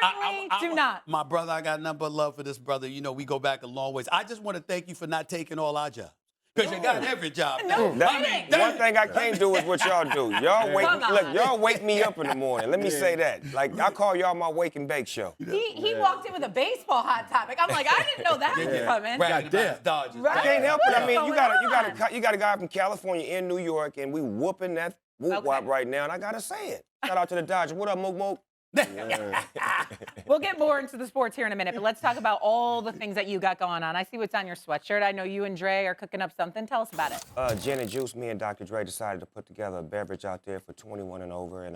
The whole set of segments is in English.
certainly do not. My brother, I got nothing but love for this brother. You know, we go back a long ways. I just want to thank you for not taking all our jobs. Because you got every job. No kidding. One thing I can't do is what y'all do. Y'all wake me up in the morning. Let me say that. Like, I call y'all my wake and bake show. He walked in with a baseball hot topic. I'm like, I didn't know that was coming. Dodgers. Right. I can't help it. I mean, What's you got a guy from California in New York, and we whooping that whoop wop right now, and I gotta say it. Shout out to the Dodgers. What up, Mook Mook? We'll get more into the sports here in a minute, but let's talk about all the things that you got going on. I see what's on your sweatshirt. I know you and Dre are cooking up something. Tell us about it. Gin and juice. Me and Dr. Dre decided to put together a beverage out there for 21 and over, and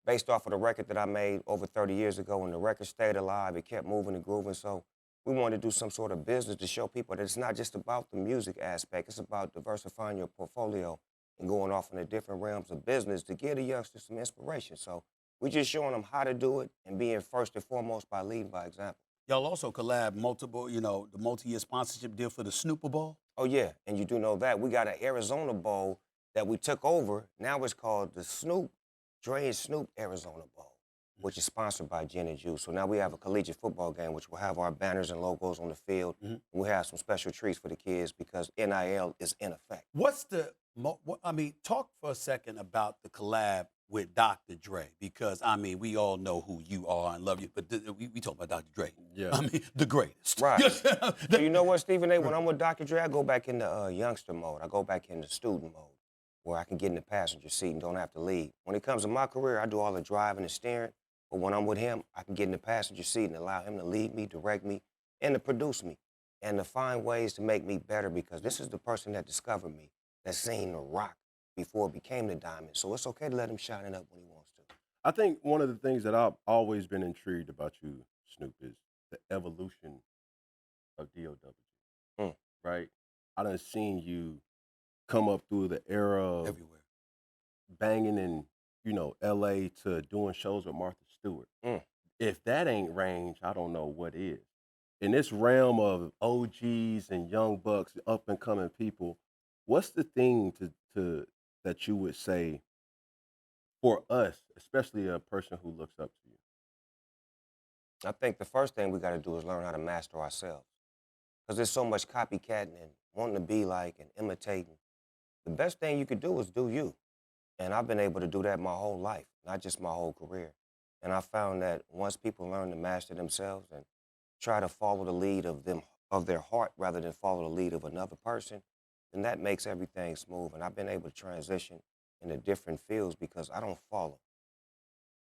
based off of the record that I made over 30 years ago, and the record stayed alive, it kept moving and grooving. So we wanted to do some sort of business to show people that it's not just about the music aspect. It's about diversifying your portfolio and going off into different realms of business to give the youngsters some inspiration. So we're just showing them how to do it and being first and foremost by leading by example. Y'all also collab multiple, the multi-year sponsorship deal for the Snoop Bowl. Oh, yeah, and you do know that. We got an Arizona Bowl that we took over. Now it's called the Dre and Snoop Arizona Bowl, which is sponsored by Gin and Juice. So now we have a collegiate football game, which will have our banners and logos on the field. And we have some special treats for the kids because NIL is in effect. Talk for a second about the collab with Dr. Dre, because, we all know who you are and love you, but we talk about Dr. Dre. Yeah. The greatest. Right. So you know what, Stephen A., when I'm with Dr. Dre, I go back into youngster mode. I go back into student mode where I can get in the passenger seat and don't have to lead. When it comes to my career, I do all the driving and steering, but when I'm with him, I can get in the passenger seat and allow him to lead me, direct me, and to produce me, and to find ways to make me better, because this is the person that discovered me, that seen the rock before it became the diamond. So it's okay to let him shine it up when he wants to. I think one of the things that I've always been intrigued about you, Snoop, is the evolution of DOW. Right? I done seen you come up through the era of Everywhere. banging in, LA to doing shows with Martha Stewart. If that ain't range, I don't know what is. In this realm of OGs and young bucks, up and coming people, what's the thing that you would say for us, especially a person who looks up to you? I think the first thing we got to do is learn how to master ourselves, because there's so much copycatting and wanting to be like and imitating. The best thing you could do is do you. And I've been able to do that my whole life, not just my whole career. And I found that once people learn to master themselves and try to follow the lead of their heart rather than follow the lead of another person, then that makes everything smooth. And I've been able to transition into different fields because I don't follow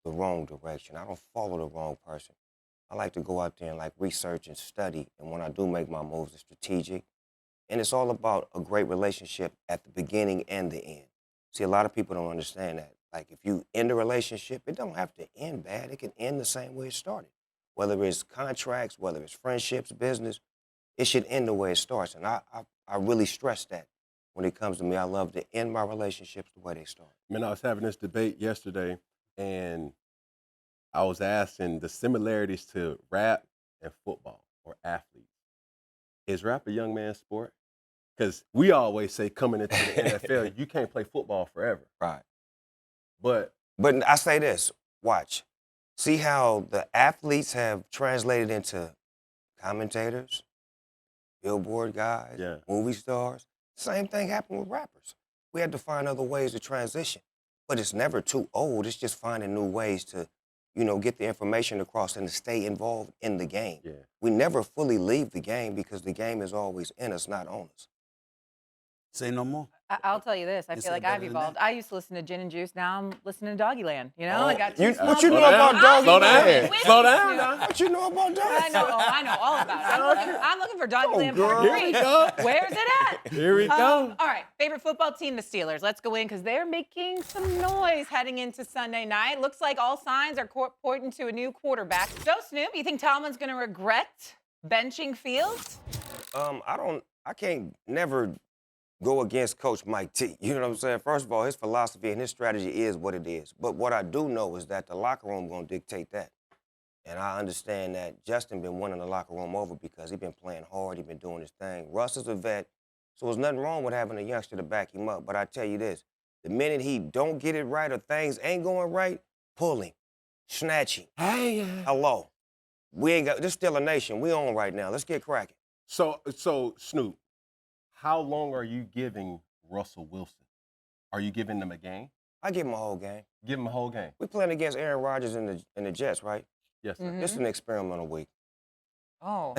the wrong direction. I don't follow the wrong person. I like to go out there and research and study. And when I do make my moves, it's strategic. And it's all about a great relationship at the beginning and the end. See, a lot of people don't understand that. Like, if you end a relationship, it don't have to end bad. It can end the same way it started. Whether it's contracts, whether it's friendships, business, it should end the way it starts. And I really stress that when it comes to me. I love to end my relationships the way they start. Man, I was having this debate yesterday, and I was asking the similarities to rap and football or athletes. Is rap a young man's sport? Because we always say coming into the NFL, you can't play football forever. Right. But I say this, watch. See how the athletes have translated into commentators, billboard guys, movie stars. Same thing happened with rappers. We had to find other ways to transition. But it's never too old. It's just finding new ways to, get the information across and to stay involved in the game. Yeah. We never fully leave the game because the game is always in us, not on us. Say no more. I'll tell you this. I It's feel like better I've than evolved. that. I used to listen to Gin and Juice. Now I'm listening to Doggyland. I got What two you know about I'm Slow down. with Slow you, down. Snoop. What you know about that? I know all about it. I'm looking for Doggyland Part Here 3. we go. Where's it at? Here we go. All right, favorite football team, the Steelers. Let's go in because they're making some noise heading into Sunday night. Looks like all signs are pointing to a new quarterback. So, Snoop, you think Tomlin's going to regret benching Fields? I can't never go against Coach Mike T. You know what I'm saying? First of all, his philosophy and his strategy is what it is. But what I do know is that the locker room going to dictate that. And I understand that Justin been winning the locker room over because he been playing hard, he been doing his thing. Russ is a vet, so there's nothing wrong with having a youngster to back him up. But I tell you this, the minute he don't get it right or things ain't going right, pull him. snatching. Hey. Hello. We ain't got, this still a nation. We on right now. Let's get cracking. So Snoop, how long are you giving Russell Wilson? Are you giving them a game? I give him a whole game. Give him a whole game. We playing against Aaron Rodgers and the Jets, right? Yes, sir. Mhm. This is an experimental week. Oh,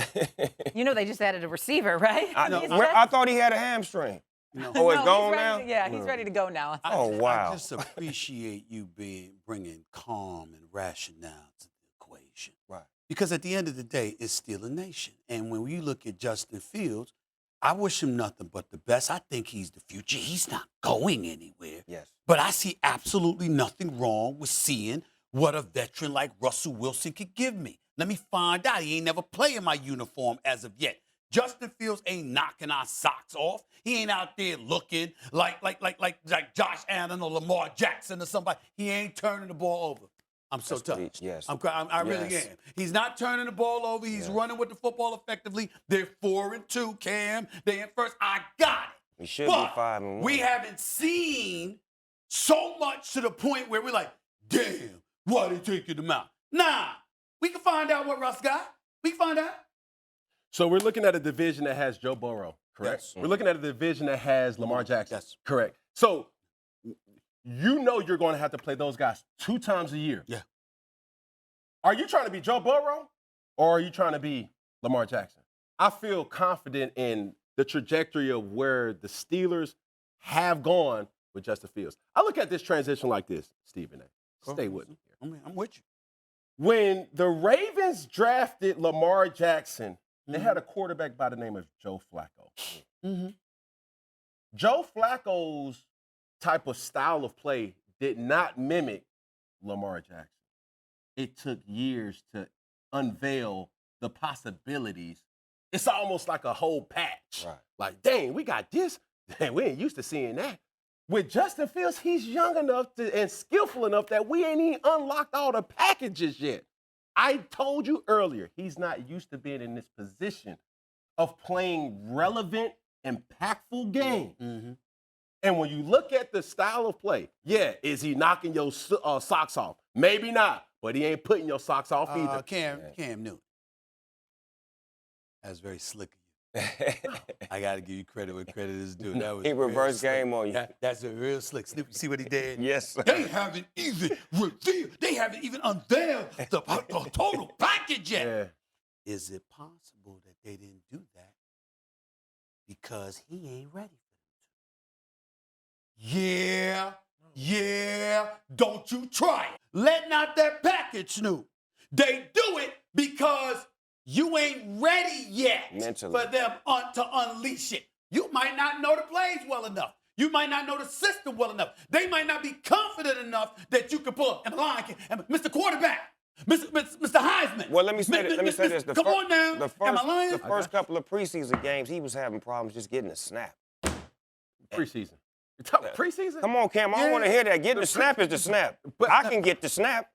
you know they just added a receiver, right? I thought he had a hamstring. No. Oh, it's No, gone he's now? ready he's ready to go now. Oh, wow. I just appreciate you bringing calm and rationale to the equation. Right. Because at the end of the day, it's still a nation. And when you look at Justin Fields, I wish him nothing but the best. I think he's the future. He's not going anywhere. Yes. But I see absolutely nothing wrong with seeing what a veteran like Russell Wilson could give me. Let me find out. He ain't never played in my uniform as of yet. Justin Fields ain't knocking our socks off. He ain't out there looking like Josh Allen or Lamar Jackson or somebody. He ain't turning the ball over. I'm so That's touched. preach, yes. I really Yes. am. He's not turning the ball over. He's Yes. running with the football effectively. They're 4-2, Cam. They in first. I got it. We should But be 5-1. we haven't seen so much to the point where we're like, damn, why they taking them out? Nah, we can find out what Russ got. We can find out. So we're looking at a division that has Joe Burrow, correct? Yes. We're looking at a division that has Lamar Jackson. Yes. Correct. So you know you're going to have to play those guys 2 times a year. Yeah. Are you trying to be Joe Burrow or are you trying to be Lamar Jackson? I feel confident in the trajectory of where the Steelers have gone with Justin Fields. I look at this transition like this, Stephen A. Stay with me here. I'm with you. When the Ravens drafted Lamar Jackson, they had a quarterback by the name of Joe Flacco. Mm-hmm. Joe Flacco's type of style of play did not mimic Lamar Jackson. It took years to unveil the possibilities. It's almost like a whole patch. Right. Like, dang, we got this. Dang, we ain't used to seeing that. With Justin Fields, he's young enough and skillful enough that we ain't even unlocked all the packages yet. I told you earlier, he's not used to being in this position of playing relevant, impactful games. Mm-hmm. And when you look at the style of play, yeah, is he knocking your socks off? Maybe not, but he ain't putting your socks off either. Cam Newton. That's very slick of you. I got to give you credit where credit is due. That was He real reverse slick. game on you. That's a real slick. Snoop, you see what he did? Yes, sir. They haven't even revealed. They haven't even unveiled the total package yet. Yeah. Is it possible that they didn't do that because he ain't ready for them? Yeah. Don't you try it. Letting out that package, Snoop. They do it because you ain't ready yet Mentally. for them to unleash it. You might not know the plays well enough. You might not know the system well enough. They might not be confident enough that you can pull up and line, and Mr. Quarterback, Mr. Heisman. Well, let me say this. Come on now. The Am I lying? first couple of preseason games, he was having problems just getting a snap. Preseason. You're talking preseason? Come on, Cam. I don't want to hear that. Getting the snap is the snap. But- I can get the snap.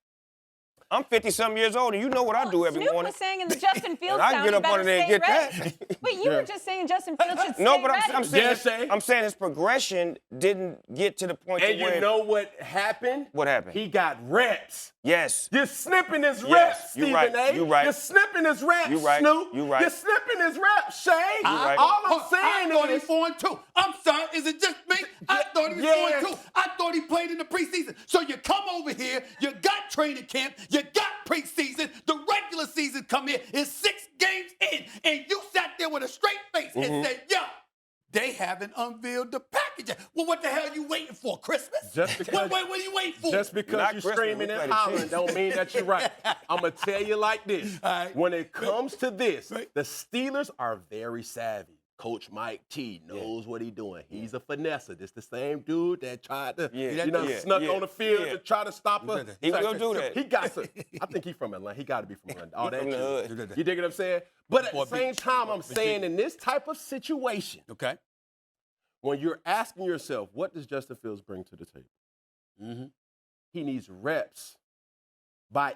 I'm 50-something years old, and you know what I do every Snoop morning. was saying in the Justin Fields And I can sound, get you up under better there and stay get ready. that. Wait, you were just saying Justin Fields should No, stay but ready. I'm saying, Yes, Shay. I'm saying his progression didn't get to the point And to where. you know what happened? What happened? He got reps. Yes. You're snipping his Yes, reps, you're Stephen right, A. you're right. You're snipping his reps, You're right, Snoop. you're right. You're snipping his reps, Shay. right. All I'm I saying thought he is, 4-2. I'm sorry, is it just me? I thought he was Yes. 4-2. I thought he played in the preseason. So you come over here, you got training camp, you got preseason, the regular season come in, it's 6 games in, and you sat there with a straight face and said, yo, they haven't unveiled the package yet. Well, what the hell are you waiting for, Christmas? Just because- what are you waiting for? just because Not you're Christmas, screaming we and play the hollering Chiefs. don't mean that you're right. I'm going to tell you like this. All right. When it comes to this, Right. the Steelers are very savvy. Coach Mike T knows what he's doing. He's a finesser. This the same dude that tried to, snuck on the field to try to stop us. He will do that. He got to. I think he's from Atlanta. He got to be from Atlanta. All that from the shit. hood. You dig what I'm saying? But at the Boy, same big- time, I'm big- saying in this type of situation, Okay. when you're asking yourself, what does Justin Fields bring to the table? Mm-hmm. He needs reps. By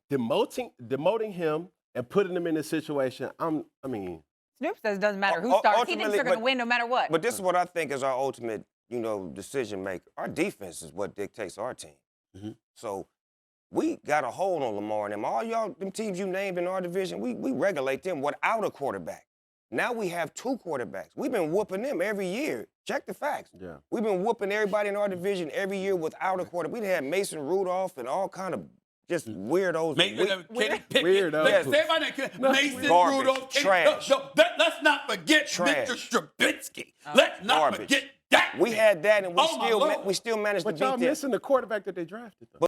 demoting him and putting him in a situation, Snoop says it doesn't matter who U- starts. He thinks ultimately, they're going to but- win no matter what. But this is what I think is our ultimate, decision maker. Our defense is what dictates our team. Mhm. So we got a hold on Lamar and them. All y'all, them teams you named in our division, we regulate them without a quarterback. Now we have 2 quarterbacks. We've been whooping them every year. Check the facts. Yeah. We've been whooping everybody in our division every year without a quarterback. We had Mason Rudolph and all kind of just weirdos. Weirdo. Yeah, say my name. Mason Garbage. Rudolph. Trash. Let's not forget Trash. Mr. Stravinsky. Let's not Garbage. forget that. We had that, and Oh, my Lord. we still managed But to y'all beat them. missing the quarterback that they drafted, though.